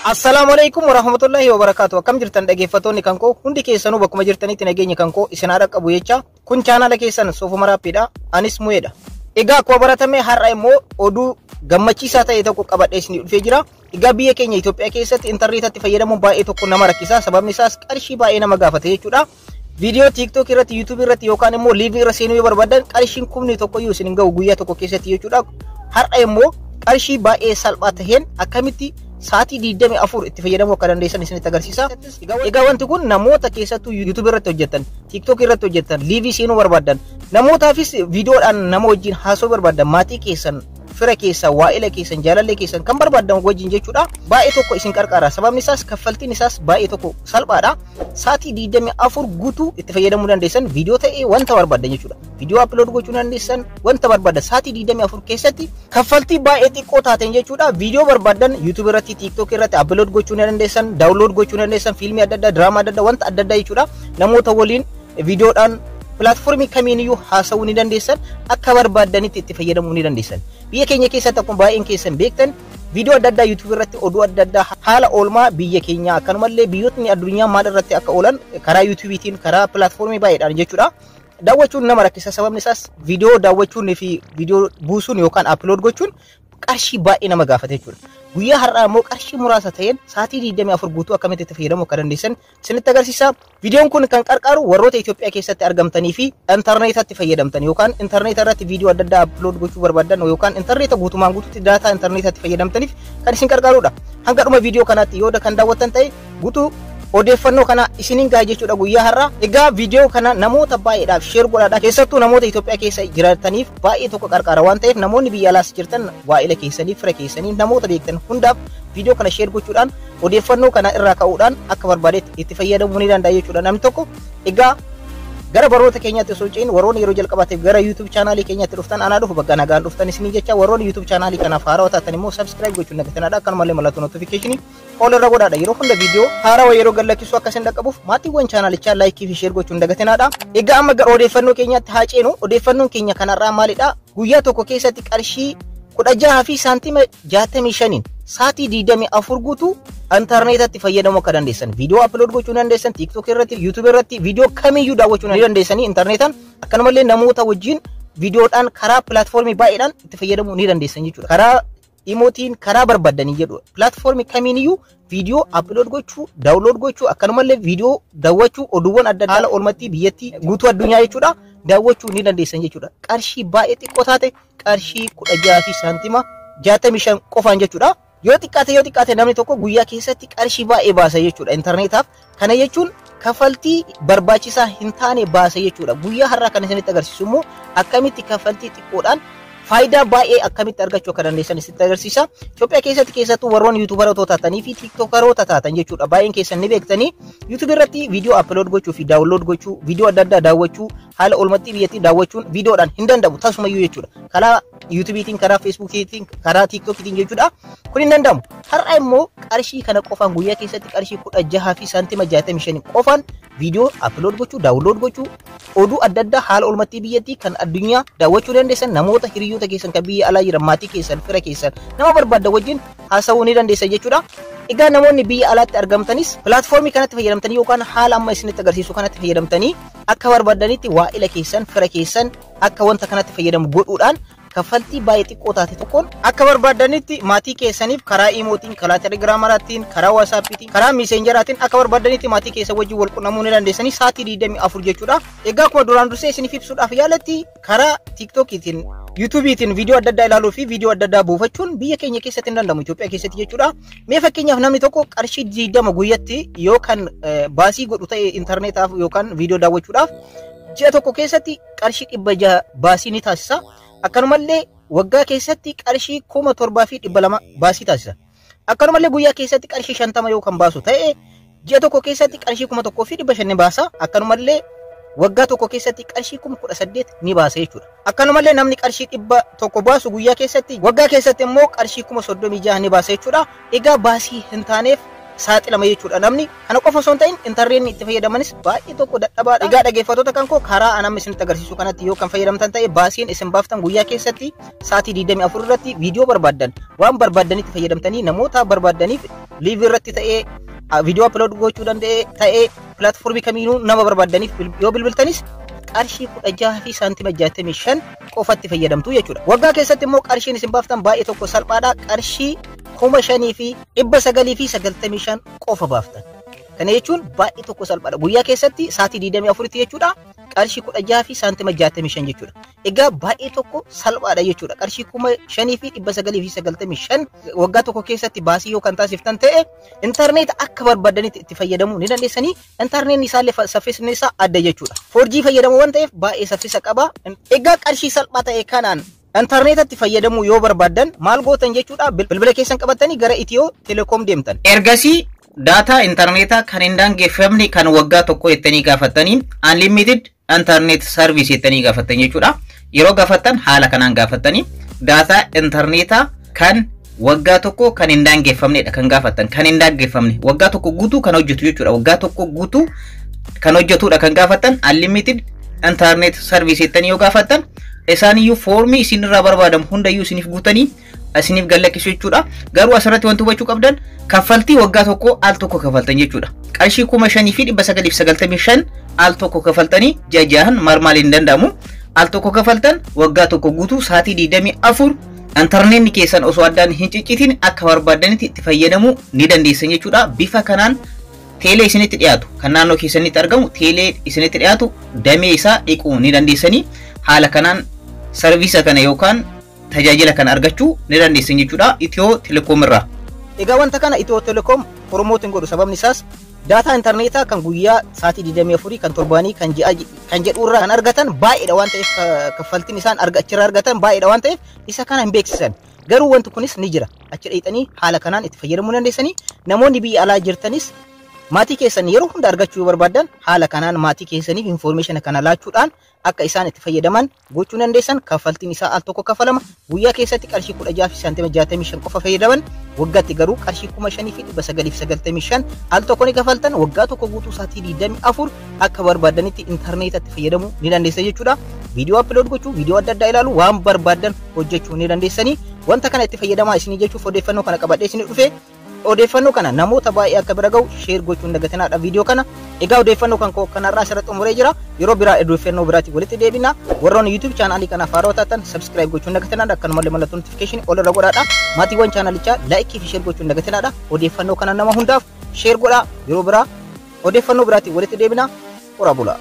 Assalamualaikum warahmatullahi wabarakatuh. Akkam jirtan dhaggeeffattoonni kan koo hundi keessanuu bakkuma jirtanitti nageenya kan koo isin haa qabu jecha kun chaanaala keessan Soofuma Raappiidha. Anis Mu'eedha. Egaa akkuma baratame har'a immoo oduu gammachiisaa ta'e tokko qabadhee isin dhufee jira. Egaa biyya keenya Itoophiyaa keessatti intarneetatti fayyadamuun baay'ee tokko nama rakkisa. Sababni isaas qarshii baay'ee nama gaafata jechuudha. Viidiyoo TikTok irratti, YouTube irratti yookaan immoo live irra seenuu yoo barbaadan qarshiin kumni tokkoyyuu isin hin gahu guyyaa tokko keessatti jechuudha. Har'a immoo qarshii baay'ee salphaa taheen akkamitti sa'aatii 24 itti fayyadamuu akka dandeessan isinitti agarsiisa. Egaa wanti kun namoota keessattuu YouTube irratti hojjetan, TikTok irratti hojjetan, live seenuu barbaadan, namootaafis viidiyoodhaan nama wajjin haasoo barbaadan, maatii keessan, fira keessan, waa'ila keessan, jaalallee keessan kan barbaadan wajjin jechuudha. Baay'ee tokko isin qarqara. Sababni isaas kaffaltiin isaas baay'ee tokko salphaadha. Sa'aatii 24 guutuu itti fayyadamuu dandeessan viidiyoo ta'ee wanta barbaadan jechuudha. Viidiyoo upload gochuu dandeessan wanta barbaadan sa'aatii 24 keessatti kaffaltii baay'ee xiqqoo taateen jechuudha. Viidiyoo barbaadan YouTube irratti, TikTok irratti upload gochuu dandeessan, download gochuu dandeessan, fiilmii adda addaa, diraamaa adda addaa, wanta adda addaa jechuudha. Namoota waliin viidiyoodhaan platformii kamiiniyyuu haasawuu ni dandeessan, akka barbaadanitti itti fayyadamuu ni dandeessan. Biyya keenya keessatti akkuma baay'een keessan beektan viidiyoo adda addaa YouTube irratti oduu adda addaa haala oolmaa biyya keenya akkanumallee biyyootni addunyaa maal irratti akka oolan karaa YouTubeetiin karaa platformii baay'eedhaan jechuudha. Daawwachuun nama rakkisa. Sababni isaas viidiyoo daawwachuun fi viidiyoo buusuun yookaan upload gochuun qarshii baay'ee nama gaafata jechuudha. Guyyaa har'aa immoo qarshii muraasa ta'een sa'aatii 24 guutuu akkamitti itti fayyadamuu akka dandeessan isinitti agarsiisa. Viidiyoon kun kan qarqaaru warroota Itoophiyaa keessatti argamtanii fi intarneetatti fayyadamtan yookaan intarneeta irratti viidiyoo adda addaa upload gochuu barbaadan yookaan intarneeta guutumaan guutuutti daataa intarneetatti fayyadamtaniif kan isin qarqaarudha. Hanga dhuma viidiyoo kanaatti yoo kan daawwattan ta'e guutuu odeeffannoo kana isiniin gahaa jechuudha guyyaa har'aa. Egaa viidiyoo kana namoota baay'eedhaaf sheer godhaadha. Keessattuu namoota Itoophiyaa keessa jiraataniif baay'ee tokko qarqara waan ta'eef namoonni biyya alaas jirtan waa'ila keessanii, fira keessanii, namoota beektan hundaaf viidiyoo kana sheer gochuudhaan odeeffannoo kana irraa ka'uudhaan akka barbaadetti itti fayyadamuu ni danda'a jechuudha namni tokko. Egaa gara baroota keenyaatti osoo ce'in warroonni yeroo jalqabaatiif gara YouTube chaanaalii keenyaatti dhuftan anaa dhufu bakka nagaan dhuftan isinii jecha warroonni YouTube chaanaalii kanaaf haarawaa taatan immoo subscribe gochuun dagatanaadha. Akkanumallee mallattoo notifiikeeshinii ol irra godhaadha. Yeroo hunda viidiyoo haarawaa yeroo gadhiisu akka isin dhaqqabuuf maatiiwwan chaanaalichaa laayikii fi sheer gochuun dagatanaadha. Egaa amma gara odeeffannoo keenyaatti haa ceenu. Odeeffannoon keenya kanarraa maalidha? Guyyaa tokko keessatti qarshii 16 fi saantima 65 sa'aatii 24 guutuu intarneetatti fayyadamuu akka dandeessan, viidiyoo upload gochuu dandeessan, TikTok irratti, YouTube irratti viidiyoo kamiyyuu daawwachuu dandeessanii intarneetaan. Akkanumallee namoota wajjin viidiyoodhaan karaa platformii baay'eedhaan itti fayyadamuu ni dandeessan jechuudha. Karaa imootiin karaa barbaadanii jedhu platformii kamiiniyyuu viidiyoo upload gochuu, download gochuu, akkanumallee viidiyoo daawwachuu, oduuwwan adda addaa haala oolmaa biyyattii guutuu addunyaa jechuudha daawwachuu ni dandeessan jechuudha. Qarshii baay'ee xiqqoo taate qarshii 16 fi saantima 65 qofaan jechuudha. Yoo xiqqaate namni tokko guyyaa keessatti qarshii baay'ee baasa jechuudha intarneetaaf. Kana jechuun kaffaltii barbaachisaa hin taane baasa jechuudha. Guyyaa har'aa kan isinitti agarsiisu immoo akkamitti kaffaltii xiqqoodhaan faayidaa baay'ee akkamitti argachuu akka dandeessan isinitti agarsiisa. Itoophiyaa keessatti keessattuu warroonni yuutuubaroota taatanii fi tiiktokaroota taatan jechuudha. Baay'een keessan ni beektanii yuutuubii irratti viidiyoo upload gochuu fi daawunlood gochuu, viidiyoo adda addaa daawwachuu, haala oolmaa biyyattii daawwachuun viidiyoodhaan hin danda'amu tasumayyuu jechuudha. Karaa YouTubeetiin, karaa Facebookiitiin, karaa TikTokiitiin jechuudha. Kun hin danda'amu. Har'a immoo qarshii kana qofaan guyyaa keessatti qarshii 16 fi saantima 65 qofaan viidiyoo upload gochuu, download gochuu, oduu adda addaa haala oolmaa biyyattii kan addunyaa daawwachuu dandeessan, namoota hiriyoota keessan kan biyya alaa jiran, maatii keessan, fira keessan, nama barbaaddan wajjin haasawuu ni dandeessan jechuudha. Egaa namoonni biyya alaatti argamtanis platformii kanatti fayyadamtanii yookaan haala amma isinitti agarsiisu kanatti fayyadamtanii akka barbaadanitti waa'ila keessan, fira keessan akka wanta kanatti fayyadamu godhuudhaan kaffaltii baay'ee xiqqoo taate tokkoon akka barbaadanitti maatii keessaniif karaa imootiin, karaa telegiraamaraatiin, karaa waasaappiitiin, karaa miisenjaraatiin akka barbaadanitti maatii keessan wajjin wal qunnamuu ni dandeessanii sa'aatii 24 jechuudha. Egaa akkuma duraan dursee isiniif ibsuudhaaf yaalatti karaa TikTokiitiin, YouTubeetiin viidiyoo adda addaa ilaaluu fi viidiyoo adda addaa buufachuun biyya keenya keessatti hin danda'amu Itoophiyaa keessatti jechuudha. Mee fakkeenyaaf namni tokko qarshii 20 guyyatti yookaan baasii godhu ta'e intarneetaaf yookaan viidiyoo daawwachuudhaaf ji'a tokko keessatti qarshii 600 baasii ni taasisa. Akkanumallee waggaa keessatti qarshii 7,200 baasii taasisa. Akkanumallee guyyaa keessatti qarshii 50 yoo kan baasu ta'e ji'a tokko keessatti qarshii 1,500 baasa. Akkanumallee waggaa tokko keessatti qarshii 18,000 ni baasa jechuudha. Akkanumallee namni qarshii 100 baasu guyyaa keessatti waggaa keessatti immoo qarshii 36,000 ni baasa jechuudha. Egaa baasii hin taaneef saaxilama jechuudha namni. Kana qofa osoo hin ta'in intarneetni itti fayyadamanis baay'ee tokko dadhabaadha. Egaa dhaggeeffattoota kan koo karaa anam isinitti agarsiisu kanatti yoo kan fayyadamtan ta'e baasiin isin baaftan guyyaa keessatti sa'aatii 24 irratti viidiyoo barbaaddan waan barbaaddanitti fayyadamtanii namoota barbaaddaniif liivii irratti ta'ee viidiyoo upload gochuu danda'e ta'ee pilaatfoormii kamiinuu nama barbaaddaniif yoo bilbiltanis qarshii 16 fi saantima 65 qofatti fayyadamtu jechuudha. Waggaa keessatti immoo qarshiin isin baaftan baay'ee tokko salphaadha. Qarshii 5,000 fi 995 qofa baaftan. Kana jechuun baay'ee tokko salphaadha. Guyyaa keessatti sa'aatii 24 jechuudha. Qarshii 16 fi saantima 65 jechuudha. Egaa baay'ee tokko salphaadha jechuudha. Qarshii 5,000 fi 995 waggaa tokko keessatti baasii yoo kan taasiftan ta'e intarneeta akka barbaadanitti itti fayyadamuu ni dandeessanii. Intarneetni isaallee saffisni isaa adda jechuudha. 4G fayyadamu waan ta'eef baay'ee saffisa qaba. Egaa qarshii salphaa ta'e kanaan intarneetatti fayyadamuu yoo barbaaddan maal gootan jechuudha. Bilbila keessan qabatanii gara Itiyoo Telekoom deemtan. Ergasii data internetaa kan hin daangeffamne kan waggaa tokko jettanii gaafatanii unlimited internet service jettanii gaafatan jechuudha. Yeroo gaafatan haala kanaan gaafatanii data internetaa kan waggaa tokko kan hin daangeffamnedha kan gaafatan. Kan hin daangeffamne waggaa tokko guutuu kan hojjetu jechuudha. Waggaa tokko guutuu kan hojjetudha kan gaafatan unlimited internet service jettanii yoo gaafatan isaaniyyuu foormii isinirraa barbaadamu hundayyuu isiniif guutanii isiniif gallakkisu jechuudha. Garuu asirratti wanti hubachuu qabdan kaffaltii waggaa tokko al tokko kafaltan jechuudha. Qarshii 5,000 fi 995 al tokko kafaltanii jajahan marmaal hin danda'amu. Al tokko kafaltan waggaa tokko guutuu sa'aatii 24 intarneetni keessan osoo addaan hin ciccitin akka barbaadanitti itti fayyadamuu ni dandeessan jechuudha. Bifa kanaan teelee isinitti dhiyaatu kan naannoo keessanitti argamu teelee isinitti dhiyaatu damee isaa dhiquu ni dandeessanii. Haala kanaan sarviisa kana yookaan tajaajila kana argachuu ni dandeessan jechuudha Itiyoo Telekoom irraa. Egaa wanta kana Itiyoo Telekoom promootiin godhu sababni isaas data internetaa kan guyyaa sa'aatii 24 kan torbaanii kan ji'a kan jedhu irraa kan argatan baay'eedha waan ta'eef kaffaltiin isaan achirraa argatan baay'eedha waan ta'eef isa kana hin beeksisan. Garuu wanti kunis ni jira. Achi dheeyxanii haala kanaan itti fayyadamuu dandeessanii. Namoonni biyya alaa jirtanis maatii keessan yeroo hunda argachuu barbaadan haala kanaan maatii keessaniif information kana laachuudhaan akka isaan itti fayyadaman gochuu dandeessan. Kaffaltiin isaa al tokko kafalama. Guyyaa keessatti qarshii 16 fi saantima 65 qofa fayyadaman. Waggaatti garuu qarshii 5,000 fi 995 al tokko ni kafaltan. Waggaa tokko guutuu sa'aatii 24 akka barbaadanitti intarneetatti fayyadamuu ni dandeessan jechuudha. Viidiyoo upload gochuu, viidiyoo adda addaa ilaaluu, waan barbaadan hojjechuu ni dandeessanii. Wanta kana itti fayyadamaa isinii jechuuf odeeffannoo kana qabadhee isinii dhufe. Odeeffannoo kana namoota baay'ee akka bira gahu share gochuun dagatinaadha viidiyoo kana. Egaa odeeffannoo kan kanarraa asirratti xumuree jira. Yeroo biraa odeeffannoo biraatti walitti deebina. Warroonni YouTube chaanaalii kanaaf haaraa taatan subscribe gochuun dagatinaadha. Akkanumallee mallattoo notification ol irra godhaadha. Maatiiwwan chaanalichaa like fi share gochuun dagatinaadha. Odeeffannoo kana nama hundaaf share godhaa. Yeroo biraa odeeffannoo biraatti walitti deebina. Ora bulaa.